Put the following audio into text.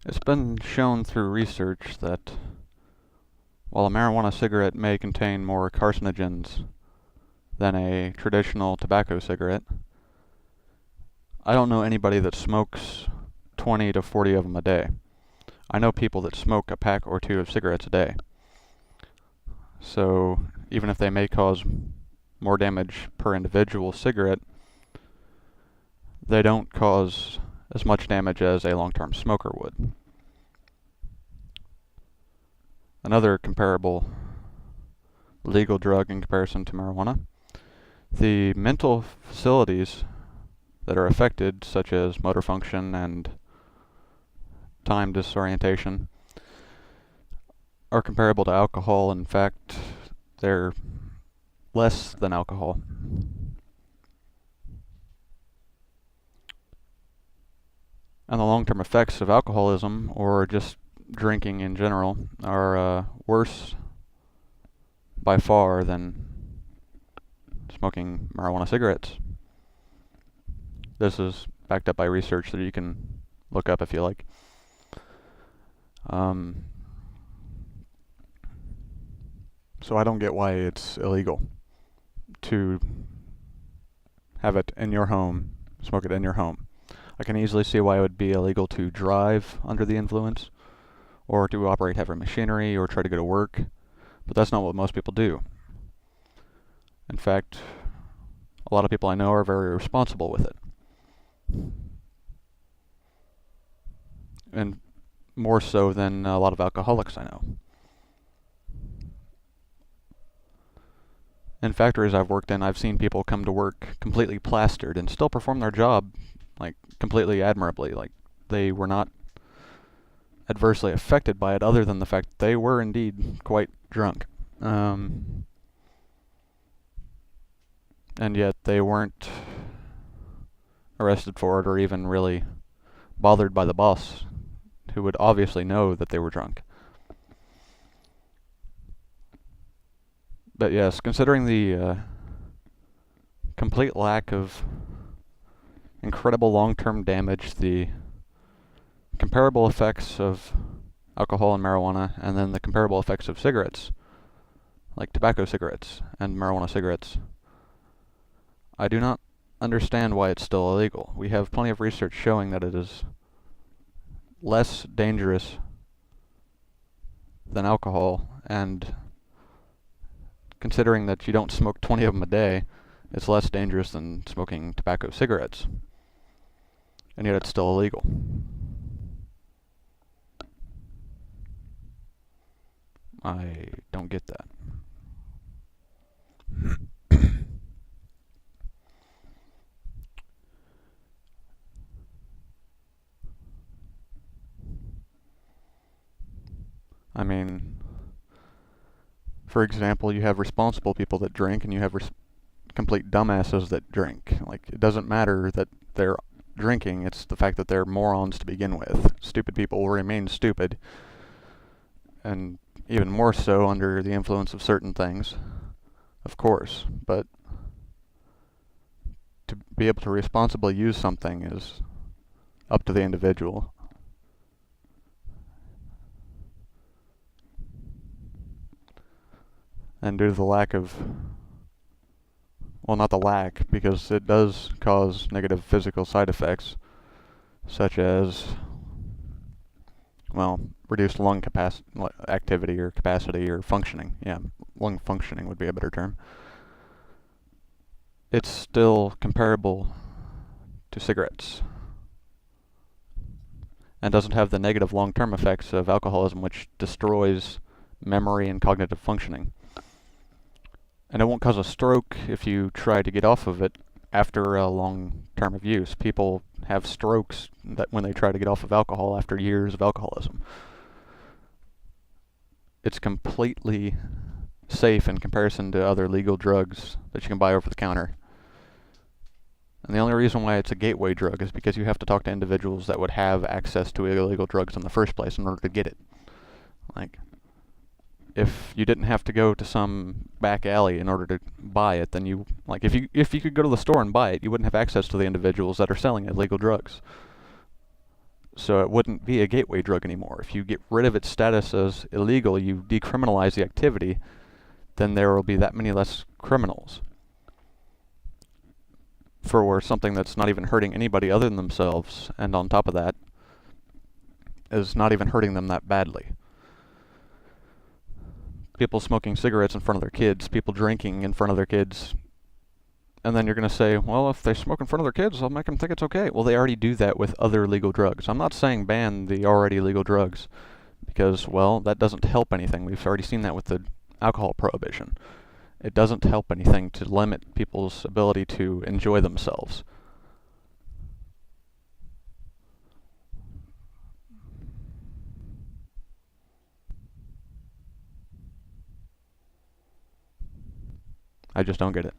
It's been shown through research that while a marijuana cigarette may contain more carcinogens than a traditional tobacco cigarette, I don't know anybody that smokes 20 to 40 of them a day. I know people that smoke a pack or two of cigarettes a day. So even if they may cause more damage per individual cigarette, they don't cause as much damage as a long-term smoker would. Another comparable legal drug in comparison to marijuana, the mental facilities that are affected, such as motor function and time disorientation, are comparable to alcohol. In fact, they're less than alcohol. And the long-term effects of alcoholism, or just drinking in general, are worse by far than smoking marijuana cigarettes. This is backed up by research that you can look up if you like. So I don't get why it's illegal to have it in your home, smoke it in your home. I can easily see why it would be illegal to drive under the influence, or to operate heavy machinery, or try to go to work, but that's not what most people do. In fact, a lot of people I know are very responsible with it. And more so than a lot of alcoholics I know. In factories I've worked in, I've seen people come to work completely plastered and still perform their job like completely admirably. Like they were not adversely affected by it, other than the fact that they were indeed quite drunk. And yet they weren't arrested for it, or even really bothered by the boss, who would obviously know that they were drunk. But yes, considering the complete lack of incredible long-term damage, the comparable effects of alcohol and marijuana, and then the comparable effects of cigarettes, like tobacco cigarettes and marijuana cigarettes, I do not understand why it's still illegal. We have plenty of research showing that it is less dangerous than alcohol, and considering that you don't smoke 20 of them a day, it's less dangerous than smoking tobacco cigarettes. And yet it's still illegal. I don't get that. I mean, for example, you have responsible people that drink, and you have complete dumbasses that drink. Like, it doesn't matter that they're drinking, it's the fact that they're morons to begin with. Stupid people will remain stupid, and even more so under the influence of certain things, of course. But to be able to responsibly use something is up to the individual. And due to the lack of, well, not the lack, because it does cause negative physical side effects, such as, well, reduced lung activity or capacity or functioning. Yeah, lung functioning would be a better term. It's still comparable to cigarettes, and doesn't have the negative long-term effects of alcoholism, which destroys memory and cognitive functioning. And it won't cause a stroke if you try to get off of it after a long term of use. People have strokes that when they try to get off of alcohol after years of alcoholism. It's completely safe in comparison to other legal drugs that you can buy over the counter. And the only reason why it's a gateway drug is because you have to talk to individuals that would have access to illegal drugs in the first place in order to get it. Like, if you didn't have to go to some back alley in order to buy it, then you, like, if you could go to the store and buy it, you wouldn't have access to the individuals that are selling illegal drugs. So it wouldn't be a gateway drug anymore. If you get rid of its status as illegal, you decriminalize the activity, then there will be that many less criminals for something that's not even hurting anybody other than themselves, and on top of that, is not even hurting them that badly. People smoking cigarettes in front of their kids, people drinking in front of their kids, and then you're going to say, well, if they smoke in front of their kids, I'll make them think it's okay. Well, they already do that with other legal drugs. I'm not saying ban the already legal drugs, because, well, that doesn't help anything. We've already seen that with the alcohol prohibition. It doesn't help anything to limit people's ability to enjoy themselves. I just don't get it.